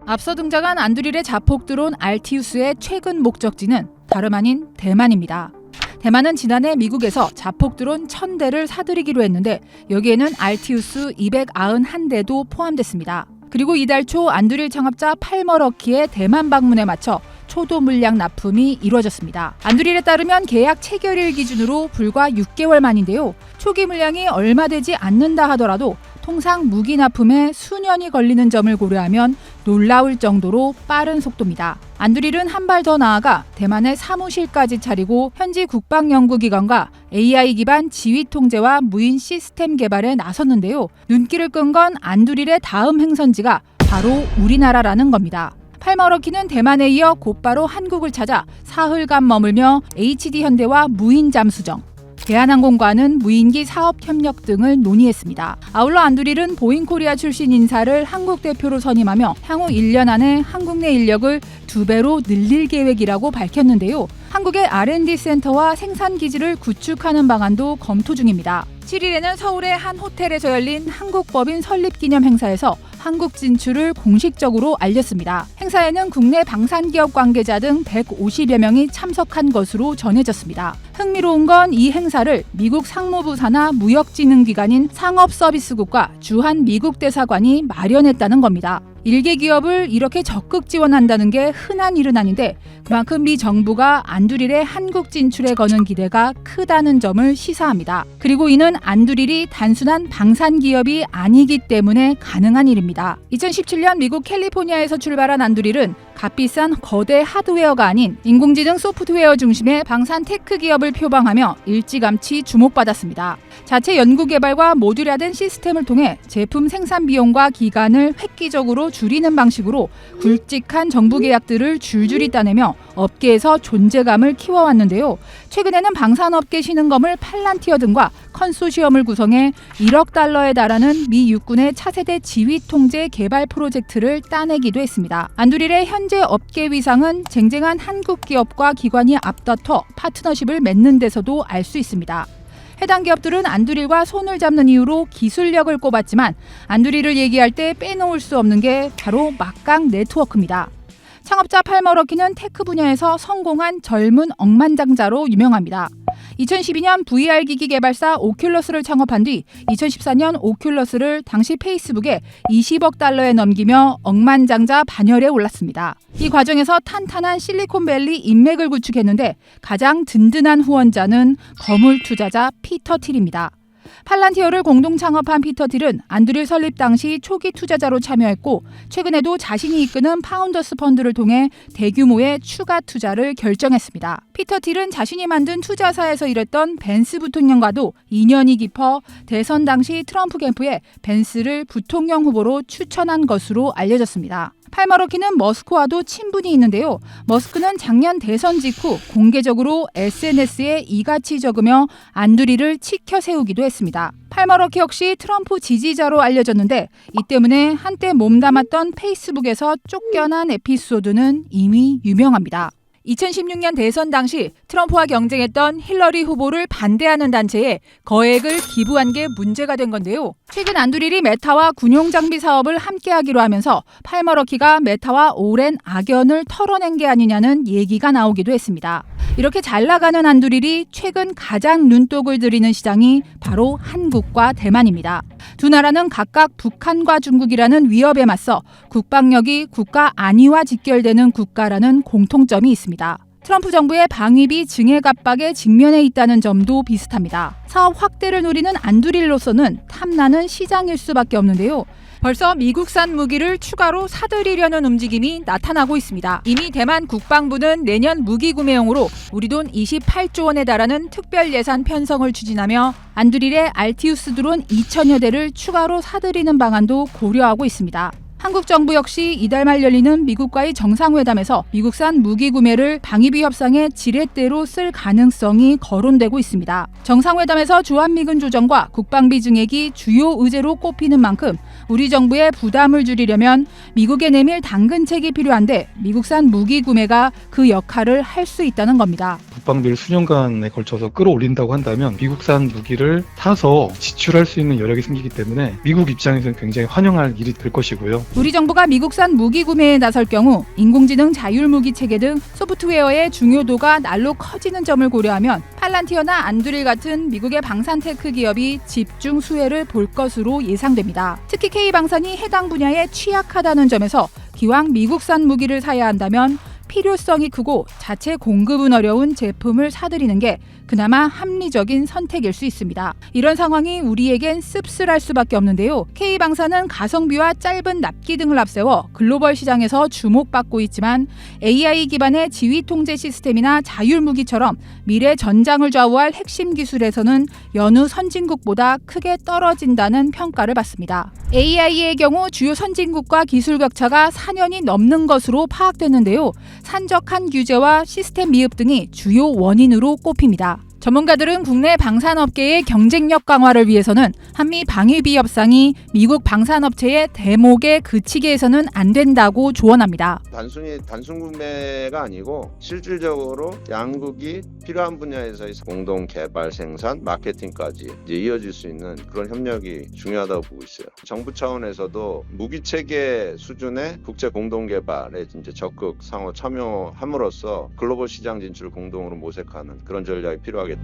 앞서 등장한 안두릴의 자폭 드론 알티우스의 최근 목적지는 다름 아닌 대만입니다. 대만은 지난해 미국에서 자폭 드론 1000대를 사들이기로 했는데 여기에는 알티우스 291대도 포함됐습니다. 그리고 이달 초 안두릴 창업자 팔머러키의 대만 방문에 맞춰 초도 물량 납품이 이루어졌습니다. 안두릴에 따르면 계약 체결일 기준으로 불과 6개월 만인데요. 초기 물량이 얼마 되지 않는다 하더라도 통상 무기 납품에 수년이 걸리는 점을 고려하면 놀라울 정도로 빠른 속도입니다. 안두릴은 한 발 더 나아가 대만에 사무실까지 차리고 현지 국방연구기관과 AI 기반 지휘 통제와 무인 시스템 개발에 나섰는데요. 눈길을 끈 건 안두릴의 다음 행선지가 바로 우리나라라는 겁니다. 팔머러키는 대만에 이어 곧바로 한국을 찾아 사흘간 머물며 HD현대와 무인 잠수정, 대한항공과는 무인기 사업 협력 등을 논의했습니다. 아울러 안두릴은 보잉코리아 출신 인사를 한국 대표로 선임하며 향후 1년 안에 한국 내 인력을 2배로 늘릴 계획이라고 밝혔는데요. 한국의 R&D 센터와 생산 기지를 구축하는 방안도 검토 중입니다. 7일에는 서울의 한 호텔에서 열린 한국법인 설립 기념 행사에서 한국 진출을 공식적으로 알렸습니다. 행사에는 국내 방산기업 관계자 등 150여 명이 참석한 것으로 전해졌습니다. 흥미로운 건 이 행사를 미국 상무부 산하 무역진흥기관인 상업서비스국과 주한 미국 대사관이 마련했다는 겁니다. 일개 기업을 이렇게 적극 지원한다는 게 흔한 일은 아닌데 그만큼 미 정부가 안두릴의 한국 진출에 거는 기대가 크다는 점을 시사합니다. 그리고 이는 안두릴이 단순한 방산 기업이 아니기 때문에 가능한 일입니다. 2017년 미국 캘리포니아에서 출발한 안두릴은 값비싼 거대 하드웨어가 아닌 인공지능 소프트웨어 중심의 방산 테크 기업을 표방하며 일찌감치 주목받았습니다. 자체 연구개발과 모듈화된 시스템을 통해 제품 생산 비용과 기간을 획기적으로 줄이는 방식으로 굵직한 정부 계약들을 줄줄이 따내며 업계에서 존재감을 키워왔는데요. 최근에는 방산업계 신흥검을 팔란티어 등과 컨소시엄을 구성해 1억 달러에 달하는 미 육군의 차세대 지휘 통제 개발 프로젝트를 따내기도 했습니다. 안두릴의 현재 업계 위상은 쟁쟁한 한국 기업과 기관이 앞다퉈 파트너십을 맺는 데서도 알 수 있습니다. 해당 기업들은 안두릴과 손을 잡는 이유로 기술력을 꼽았지만 안두릴을 얘기할 때 빼놓을 수 없는 게 바로 막강 네트워크입니다. 창업자 팔머러키는 테크 분야에서 성공한 젊은 억만장자로 유명합니다. 2012년 VR 기기 개발사 오큘러스를 창업한 뒤 2014년 오큘러스를 당시 페이스북에 20억 달러에 넘기며 억만장자 반열에 올랐습니다. 이 과정에서 탄탄한 실리콘밸리 인맥을 구축했는데 가장 든든한 후원자는 거물 투자자 피터 틸입니다. 팔란티어를 공동 창업한 피터 틸은 안두릴 설립 당시 초기 투자자로 참여했고 최근에도 자신이 이끄는 파운더스 펀드를 통해 대규모의 추가 투자를 결정했습니다. 피터 틸은 자신이 만든 투자사에서 일했던 벤스 부통령과도 인연이 깊어 대선 당시 트럼프 캠프에 벤스를 부통령 후보로 추천한 것으로 알려졌습니다. 팔머러키는 머스크와도 친분이 있는데요. 머스크는 작년 대선 직후 공개적으로 SNS에 이같이 적으며 안두릴을 치켜 세우기도 했습니다. 팔머러키 역시 트럼프 지지자로 알려졌는데 이 때문에 한때 몸담았던 페이스북에서 쫓겨난 에피소드는 이미 유명합니다. 2016년 대선 당시 트럼프와 경쟁했던 힐러리 후보를 반대하는 단체에 거액을 기부한 게 문제가 된 건데요. 최근 안두릴이 메타와 군용 장비 사업을 함께하기로 하면서 팔머러키가 메타와 오랜 악연을 털어낸 게 아니냐는 얘기가 나오기도 했습니다. 이렇게 잘 나가는 안두릴이 최근 가장 눈독을 들이는 시장이 바로 한국과 대만입니다. 두 나라는 각각 북한과 중국이라는 위협에 맞서 국방력이 국가 안위와 직결되는 국가라는 공통점이 있습니다. 트럼프 정부의 방위비 증액 압박에 직면해 있다는 점도 비슷합니다. 사업 확대를 노리는 안두릴로서는 탐나는 시장일 수밖에 없는데요. 벌써 미국산 무기를 추가로 사들이려는 움직임이 나타나고 있습니다. 이미 대만 국방부는 내년 무기 구매용으로 우리 돈 28조 원에 달하는 특별 예산 편성을 추진하며 안두릴의 알티우스 드론 2천여 대를 추가로 사들이는 방안도 고려하고 있습니다. 한국 정부 역시 이달 말 열리는 미국과의 정상회담에서 미국산 무기 구매를 방위비 협상의 지렛대로 쓸 가능성이 거론되고 있습니다. 정상회담에서 주한미군 조정과 국방비 증액이 주요 의제로 꼽히는 만큼 우리 정부의 부담을 줄이려면 미국에 내밀 당근책이 필요한데 미국산 무기 구매가 그 역할을 할 수 있다는 겁니다. 국방비를 수년간에 걸쳐서 끌어올린다고 한다면 미국산 무기를 사서 지출할 수 있는 여력이 생기기 때문에 미국 입장에서는 굉장히 환영할 일이 될 것이고요. 우리 정부가 미국산 무기 구매에 나설 경우 인공지능 자율무기 체계 등 소프트웨어의 중요도가 날로 커지는 점을 고려하면 팔란티어나 안두릴 같은 미국의 방산테크 기업이 집중 수혜를 볼 것으로 예상됩니다. 특히 K방산이 해당 분야에 취약하다는 점에서 기왕 미국산 무기를 사야 한다면 필요성이 크고 자체 공급은 어려운 제품을 사들이는 게 그나마 합리적인 선택일 수 있습니다. 이런 상황이 우리에겐 씁쓸할 수밖에 없는데요. K방산은 가성비와 짧은 납기 등을 앞세워 글로벌 시장에서 주목받고 있지만 AI 기반의 지휘 통제 시스템이나 자율무기처럼 미래 전장을 좌우할 핵심 기술에서는 여느 선진국보다 크게 떨어진다는 평가를 받습니다. AI의 경우 주요 선진국과 기술 격차가 4년이 넘는 것으로 파악됐는데요. 산적한 규제와 시스템 미흡 등이 주요 원인으로 꼽힙니다. 전문가들은 국내 방산업계의 경쟁력 강화를 위해서는 한미 방위비 협상이 미국 방산업체의 대목에 그치게 해서는 안 된다고 조언합니다. 단순히 단순 구매가 아니고 실질적으로 양국이 필요한 분야에서의 공동 개발, 생산, 마케팅까지 이제 이어질 수 있는 그런 협력이 중요하다고 보고 있어요. 정부 차원에서도 무기 체계 수준의 국제 공동 개발에 이제 적극 상호 참여함으로써 글로벌 시장 진출을 공동으로 모색하는 그런 전략이 필요하겠다.